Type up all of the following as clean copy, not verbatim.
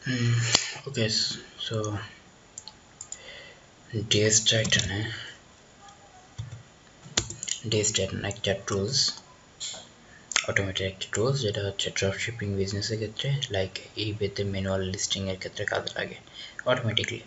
Okay, so days Titan একটা tools automated একটা tools যেটা হচ্ছে ড্রপ শিপিং বিজনেসের ক্ষেত্রে লাইক ইবেতে ম্যানুয়াল লিস্টিং এর ক্ষেত্রে কাজে লাগে অটোমেটিকলি।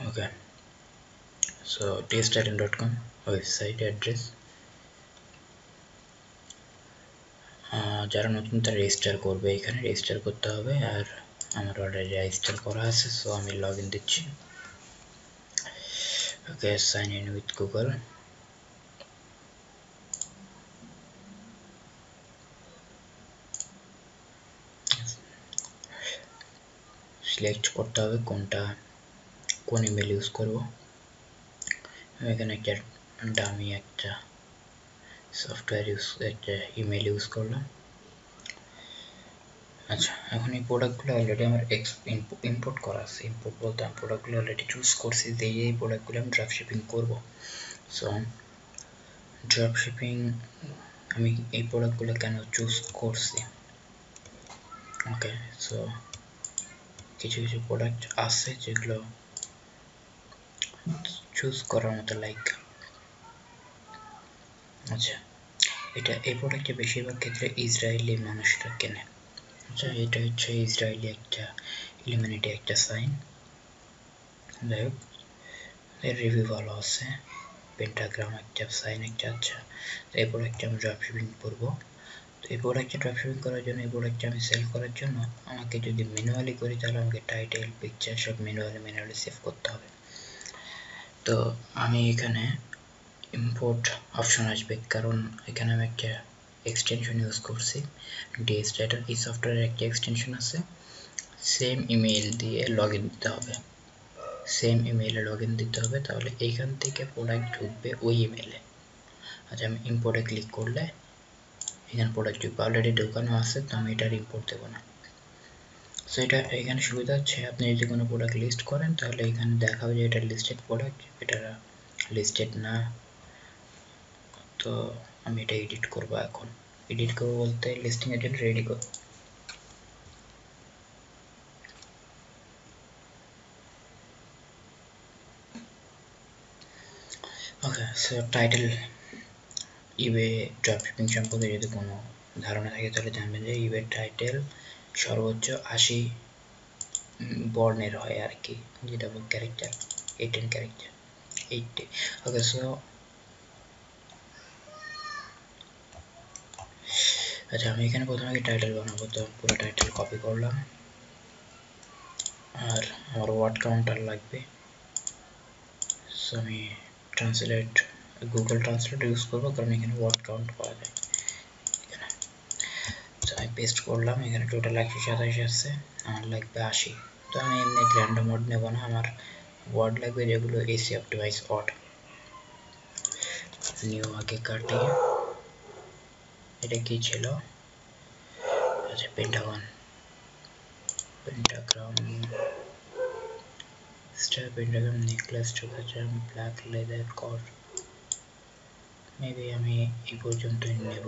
ওকে, সো daystitan.com ওয়েবসাইট অ্যাড্রেস। যারা নতুন তারা রেজিস্টার করবে, এখানে রেজিস্টার করতে হবে, আর আমার অলরেডি রেজিস্টার করা আছে, সো আমি লগ ইন দিচ্ছি। Okay, sign in with Google. Select করতে হবে কোন ইমেল ইউজ করব। আমি এখানে একটা ডামি একটা সফটওয়্যার একটা ইমেল ইউজ করলাম। আচ্ছা, এখন এই প্রোডাক্টগুলো অলরেডি আমার ইম্পোর্ট করা আছে। ইম্পোর্ট বলতে আমি প্রোডাক্টগুলো অলরেডি চুজ করছি যে এই প্রোডাক্টগুলো আমি ড্রপ শিপিং করবো। সো ড্রপ শিপিং আমি এই প্রোডাক্টগুলো কেন চুজ করছি, ওকে, সো কিছু কিছু প্রোডাক্ট আছে যেগুলো চুজ করার মতো, লাইক আচ্ছা এই প্রোডাক্টটা বেশিরভাগ ক্ষেত্রে ইসরায়েলি মানুষরা কেনে। আচ্ছা, এটা হচ্ছে ইসরায়েলি একটা ইলুমিনেটি একটা সাইন। যাই হোক, এর রিভিউ ভালো আছে, পেন্টাগ্রাম একটা সাইন একটা। আচ্ছা, তো এই প্রোডাক্টটা আমি ড্রপ শিপিং করবো। তো এই প্রোডাক্টটা ড্রপ শিপিং করার জন্য, এই প্রোডাক্টটা আমি সেল করার জন্য আমাকে যদি ম্যানুয়ালি করি তাহলে আমাকে টাইটেল পিকচার সব ম্যানুয়ালি সেভ করতে হবে। তো আমি এখানে ইম্পোর্ট অপশন আসবে, কারণ এখানে আমি একটা এক্সটেনশন ইউজ করছি ডেস্টাটার। এই সফটওয়্যারের একটা এক্সটেনশন আছে, সেম ইমেইল দিয়ে লগ ইন দিতে হবে, সেম ইমেইলে লগ ইন দিতে হবে, তাহলে এইখান থেকে প্রোডাক্ট ঢুকবে ওই ইমেইলে। আচ্ছা, আমি ইম্পোর্টে ক্লিক করলে এখানে প্রোডাক্ট ঢুকবে, অলরেডি ঢোকানো আছে, তো আমি এটার ইম্পোর্ট দেবো না। সো এটা এখানে সুবিধা হচ্ছে আপনি যদি কোনো প্রোডাক্ট লিস্ট করেন তাহলে এখানে দেখাবে যে এটা লিস্টেড প্রোডাক্ট, এটা লিস্টেড না। তো আমি এটা এডিট করবো। এখন এডিট করবো বলতে লিস্টিং এর জন্য রেডি করব। ওকে, সো টাইটেল, ইবে ড্রপশিপিং সম্পর্কে যদি কোনো ধারণা থাকে তাহলে জানবেন যে ইবে টাইটেল সর্বোচ্চ 80 বর্ণের হয় আর কি, যেটা ক্যারেক্টার 18 ক্যারেক্টার 80। ওকে, সো আচ্ছা, আমি এখানে প্রথমে টাইটেল বানাবো, তো পুরো টাইটেল কপি করলাম, আর আমার ওয়ার্ড কাউন্টার লাগবে। সো আমি ট্রান্সলেট গুগল ট্রান্সলেট ইউজ করবো, কারণ এখানে ওয়ার্ড কাউন্ট পাওয়া যায়। এখানে আমি পেস্ট করলাম, এখানে টোটাল 127 আছে, আমার লাগবে 80। তো আমি এমনি র্যান্ডম ওয়ার্ড নেব না, আমার ওয়ার্ড লাগবে যেগুলো এসি অপটিমাইজ ওয়ার্ড। নিউ আগে কাটিয়ে, এটা কি ছিল, আচ্ছা pentagram star, pentagram necklace, black leather cord. Maybe আমি এই পর্যন্তই নেব।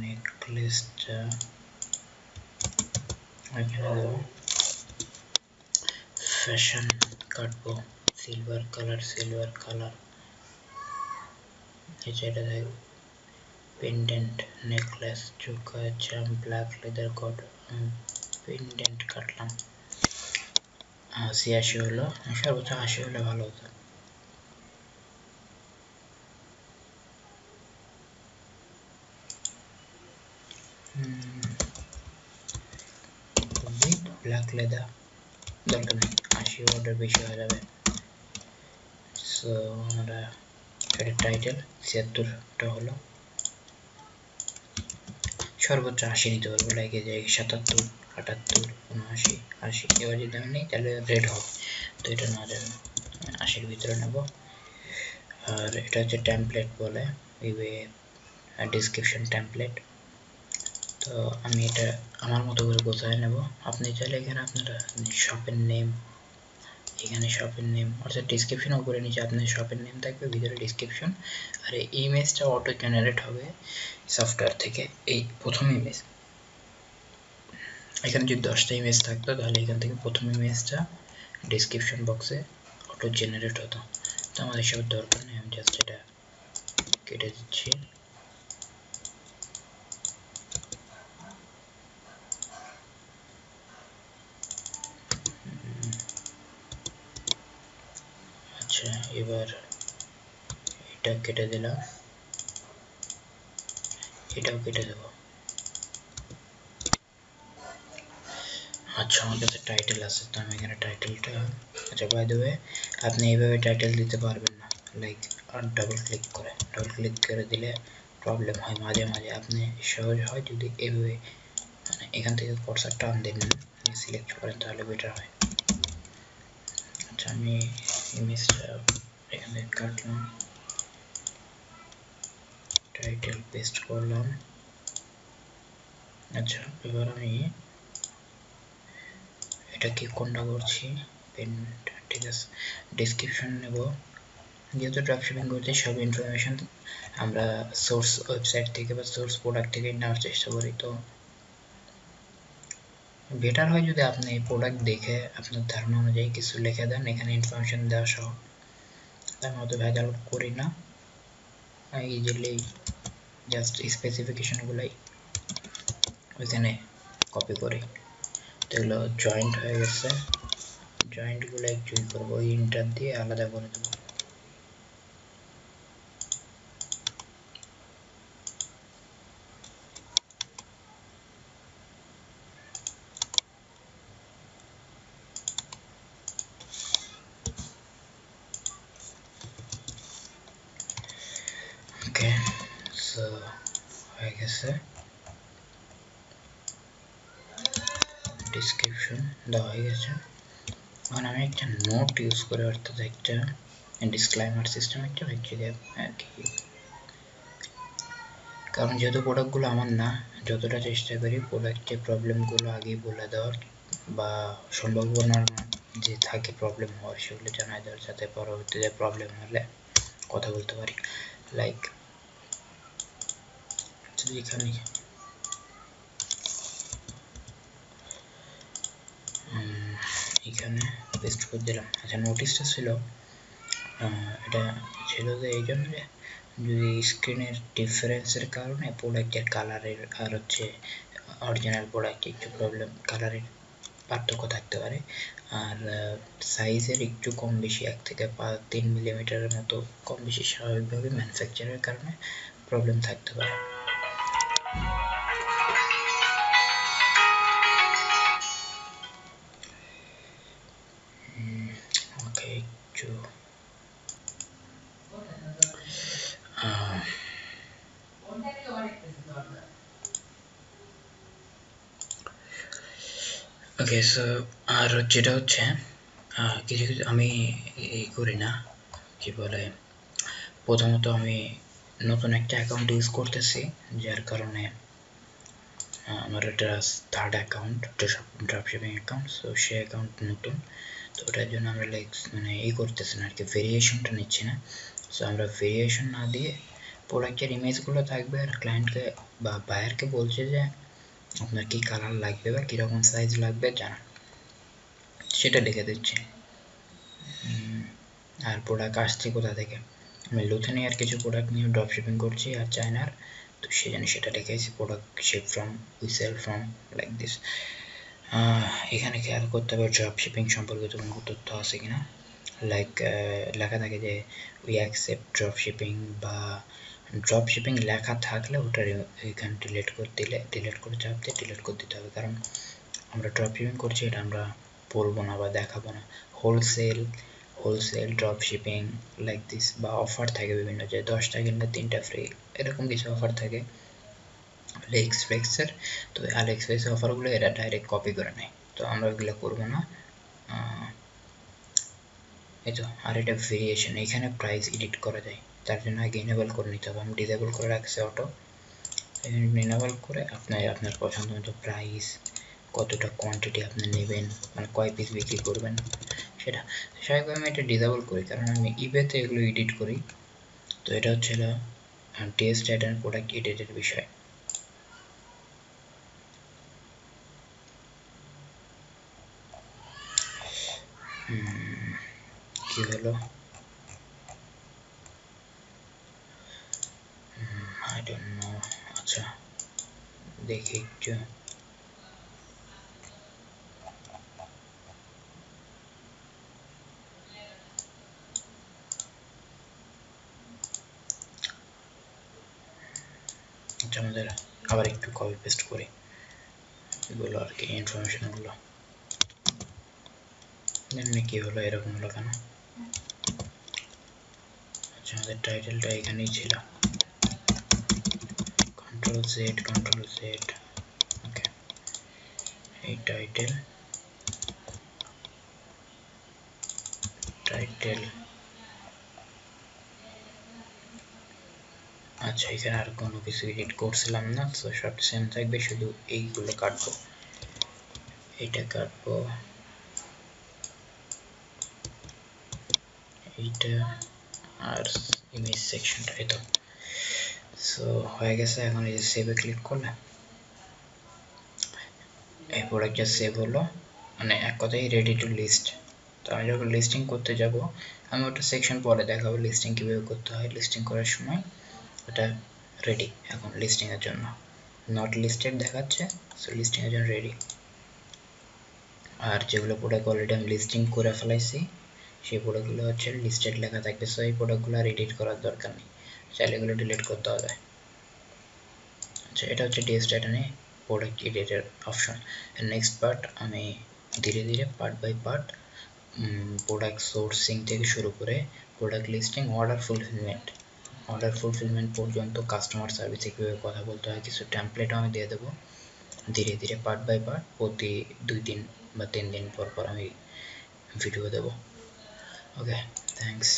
নেকলেসটা এখানে দেব, ফ্যাশন কাটবো, সিলভার কালার এটা দেখ, পেন্ডেন্ট নেকলেস, চোখা চাম, ব্ল্যাক লেদার কট, পেন্ডেন্ট কাটলাম। 80 হলো, সর্বোচ্চ 80 হলে ভালো হতো। ব্ল্যাক লেদার দরকার নেই, 80 অর্ডার বেশি হয়ে যাবে। সো আমরা এটা টাইটেল 76টা হলো, সর্বোচ্চ 80 নিতে পারবো, লাইক এই যে 77, 78, 79, 80। এবার যদি আমি নিই তাহলে রেড হবে, তো এটা না যাবে, 80-র ভিতরে নেব। আর এটা হচ্ছে টেমপ্লেট বলে, ইবে ডেসক্রিপশন টেমপ্লেট। তো আমি এটা আমার মতো করে গোছায় নেব। আপনি চাইলে এখানে আপনারা শপের নেম এখানে শপের নেম অর্থাৎ ডেসক্রিপশন উপরে নিচে আপনার শপের নেম থাকবে, ভিতরে ডেসক্রিপশন, আর এই ইমেজটা অটো জেনারেট হবে সফটওয়্যার থেকে। এই প্রথম ইমেজ, এখানে যদি 10টা ইমেজ থাকতো তাহলে এখান থেকে প্রথম ইমেজটা ডেসক্রিপশন বক্সে অটো জেনারেট হতো। তো আমাদের সব দরকার নেই, আমি জাস্ট এটা কেটে দিচ্ছি। আচ্ছা, এবার এটা কেটে দিলাম, এটাও কেটে দেবো। আচ্ছা, আমার কাছে টাইটেল আছে, তো আমি এখানে টাইটেলটা, আচ্ছা বাই দ্য ওয়ে আপনি এইভাবে টাইটেল দিতে পারবেন না, লাইক আর ডাবল ক্লিক করে দিলে প্রবলেম হয় মাঝে মাঝে। আপনি সহজ হয় যদি এইভাবে মানে এখান থেকে কার্সর টান দেন, সিলেক্ট করেন, তাহলে বেটার হয়। আচ্ছা, আমি ইমেজটা এখানে কাটলাম, টাইটেল পেস্ট করলাম। আচ্ছা, এবার আমি এটাকে কোনটা করছি, পেন্ট, ঠিক আছে। ডেসক্রিপশন নেব, যেহেতু ড্রপশিপিং করতে সব ইনফরমেশন আমরা সোর্স ওয়েবসাইট থেকে বা সোর্স প্রোডাক্ট থেকে নেওয়ার চেষ্টা করি, তো বেটার হয় যদি আপনি এই প্রোডাক্ট দেখে আপনার ধারণা অনুযায়ী কিছু লিখে দেন এখানে ইনফরমেশন দেওয়া সহ। আমি অত ভেজাল করি না, ইজিলি জাস্ট স্পেসিফিকেশনগুলোই ওইখানে কপি করি। তো এগুলো জয়েন্ট হয়ে গেছে, জয়েন্টগুলো একচুয়ালি করবো ইন্টার দিয়ে আলাদা করে দেবো। ওকে, সো হয়ে গেছে, ডেসক্রিপশন দেওয়া হয়ে গেছে। এখন আমি একটা নোট ইউজ করে, অর্থাৎ একটা ডিসক্লাইমার সিস্টেম একটা ভেঙে আর কি, কারণ যেহেতু প্রোডাক্টগুলো আমার না, যতটা চেষ্টা করি প্রোডাক্টের প্রবলেমগুলো আগেই বলে দেওয়ার বা সম্ভাবনা যে থাকে প্রবলেম হওয়ার সেগুলো জানাই দেওয়ার, যাতে পরবর্তীতে প্রবলেম হলে কথা বলতে পারি। লাইক এখানে এখানে পেস্ট করে দিলাম। আচ্ছা, নোটিশটা ছিল এটা ছিল যে এই জন্য যে যদি স্ক্রিনের ডিফারেন্সের কারণে প্রোডাক্টের কালারের আর হচ্ছে অরিজিনাল প্রোডাক্টে একটু প্রবলেম, কালারের পার্থক্য থাকতে পারে, আর সাইজের একটু কম বেশি 1 থেকে 3 মিলিমিটারের মতো কম বেশি স্বাভাবিকভাবে ম্যানুফ্যাকচারের কারণে প্রবলেম থাকতে পারে। ওকে, একটু ওকে, সো আর যেটা হচ্ছে কিছু কিছু আমি এই করি না, কি বলে, প্রথমত আমি নতুন একটা অ্যাকাউন্ট ইউজ করতেছি, যার কারণে আমার এটা third account, dropshipping account. So সে অ্যাকাউন্ট নতুন, তো ওটার জন্য আমরা লাইক মানে এই করতেছি না আর কি, ভেরিয়েশনটা নিচ্ছি না। সো আমরা ভেরিয়েশন না দিয়ে প্রোডাক্টের ইমেজগুলো থাকবে, আর ক্লায়েন্টকে বা বায়ারকে বলছে যে আপনার কী কালার লাগবে বা কীরকম সাইজ লাগবে জানান, সেটা লিখে দিচ্ছি। আর প্রোডাক্ট আসছে কোথা থেকে, আমি লুথেনিয়ার কিছু প্রোডাক্ট নিয়ে ড্রপশিপিং করছি আর চায়নার, তো সেই জন্য সেটা লিখেছি, product ship from, we sell from, like this. এখানে খেয়াল করতে হবে ড্রপশিপিং সম্পর্কিত কোনো তথ্য আছে কিনা, লাইক লেখা থাকে যে উই অ্যাকসেপ্ট ড্রপশিপিং, বা ড্রপশিপিং লেখা থাকলে ওটা এখানে ডিলিট করে দিলে, ডিলিট করে চাপ দিয়ে ডিলিট করে দিতে হবে, কারণ আমরা ড্রপশিপিং করছি এটা আমরা বলবো না বা দেখাবো না। হোলসেল ড্রপশিপিং লাইক দিস, বা অফার থাকে বিভিন্ন, যে 10টা কিনলে 3টা ফ্রি, এরকম কিছু অফার থাকে আলিএক্সপ্রেসের। তো আলিএক্সপ্রেসের অফারগুলো এরা ডাইরেক্ট কপি করে নেয়, তো আমরা ওগুলো করবো না। এই তো, আর এটা ভেরিয়েশন, এখানে প্রাইস এডিট করা যায়, তার জন্য আগে এনেবল করে নিতে হবে। আমি ডিসেবল করে রাখছি অটো, এখানে এনেবল করে আপনার পছন্দ মতো প্রাইস, কতটা কোয়ান্টিটি আপনি নেবেন, মানে কয় পিস বিক্রি করবেন সেটা। স্বাভাবিকভাবে আমি এটা ডিসেবল করি, কারণ আমি ইবেতে এগুলো এডিট করি। তো এটা হচ্ছে টেস্ট অ্যান্ড প্রোডাক্ট এডিটের বিষয়। কি হলো, আই ডোন্ট নো। আচ্ছা দেখি একটু। আচ্ছা আমাদের আবার একটু কপি পেস্ট করি এগুলো আর কি, ইনফরমেশনগুলো। এমনি কি হলো, এরকম হলো কেন? আচ্ছা আমাদের টাইটেলটা এখানেই ছিল, কন্ট্রোল জেড, কন্ট্রোল জেড। ওকে, এই টাইটেল, টাইটেল। আচ্ছা এখানে আর কোনো কিছু এডিট করছিলাম না, তো সব সেম থাকবে, শুধু এইগুলো কাটবো, এইটা কাটবো, এইটা, আর ইমেজ সেকশনটা। এই তো সো হয়ে গেছে। এখন এই যে সেভে ক্লিক করলে এই প্রোডাক্টটা সেভ হলো, মানে এক কথায় রেডি টু লিস্ট। তো আমি যখন লিস্টিং করতে যাব, আমি ওটা সেকশন পরে দেখাবো লিস্টিং কীভাবে করতে হয়। লিস্টিং করার সময় ওটা রেডি এখন লিস্টিংয়ের জন্য, নট লিস্টেড দেখাচ্ছে, সো লিস্টিংয়ের জন্য রেডি। আর যেগুলো প্রোডাক্ট অলরেডি আমি লিস্টিং করে ফেলাইছি সেই প্রোডাক্টগুলো হচ্ছে লিস্টেড লেখা থাকবে, সো এই প্রোডাক্টগুলো আর এডিট করার দরকার নেই, চাইলে এগুলো ডিলিট করতে হবে। আচ্ছা এটা হচ্ছে টেস্ট ডেটা প্রোডাক্ট এডিটের অপশন। নেক্সট পার্ট আমি ধীরে ধীরে part by part product sourcing থেকে শুরু করে প্রোডাক্ট লিস্টিং, অর্ডার ফুলফিলমেন্ট পর্যন্ত কাস্টমার সার্ভিসে কীভাবে কথা বলতে হয় কিছু টেমপ্লেটও আমি দিয়ে দেবো। ধীরে ধীরে পার্ট বাই পার্ট প্রতি 2 দিন বা 3 দিন পর পর আমি ভিডিও দেবো। ওকে, থ্যাংকস।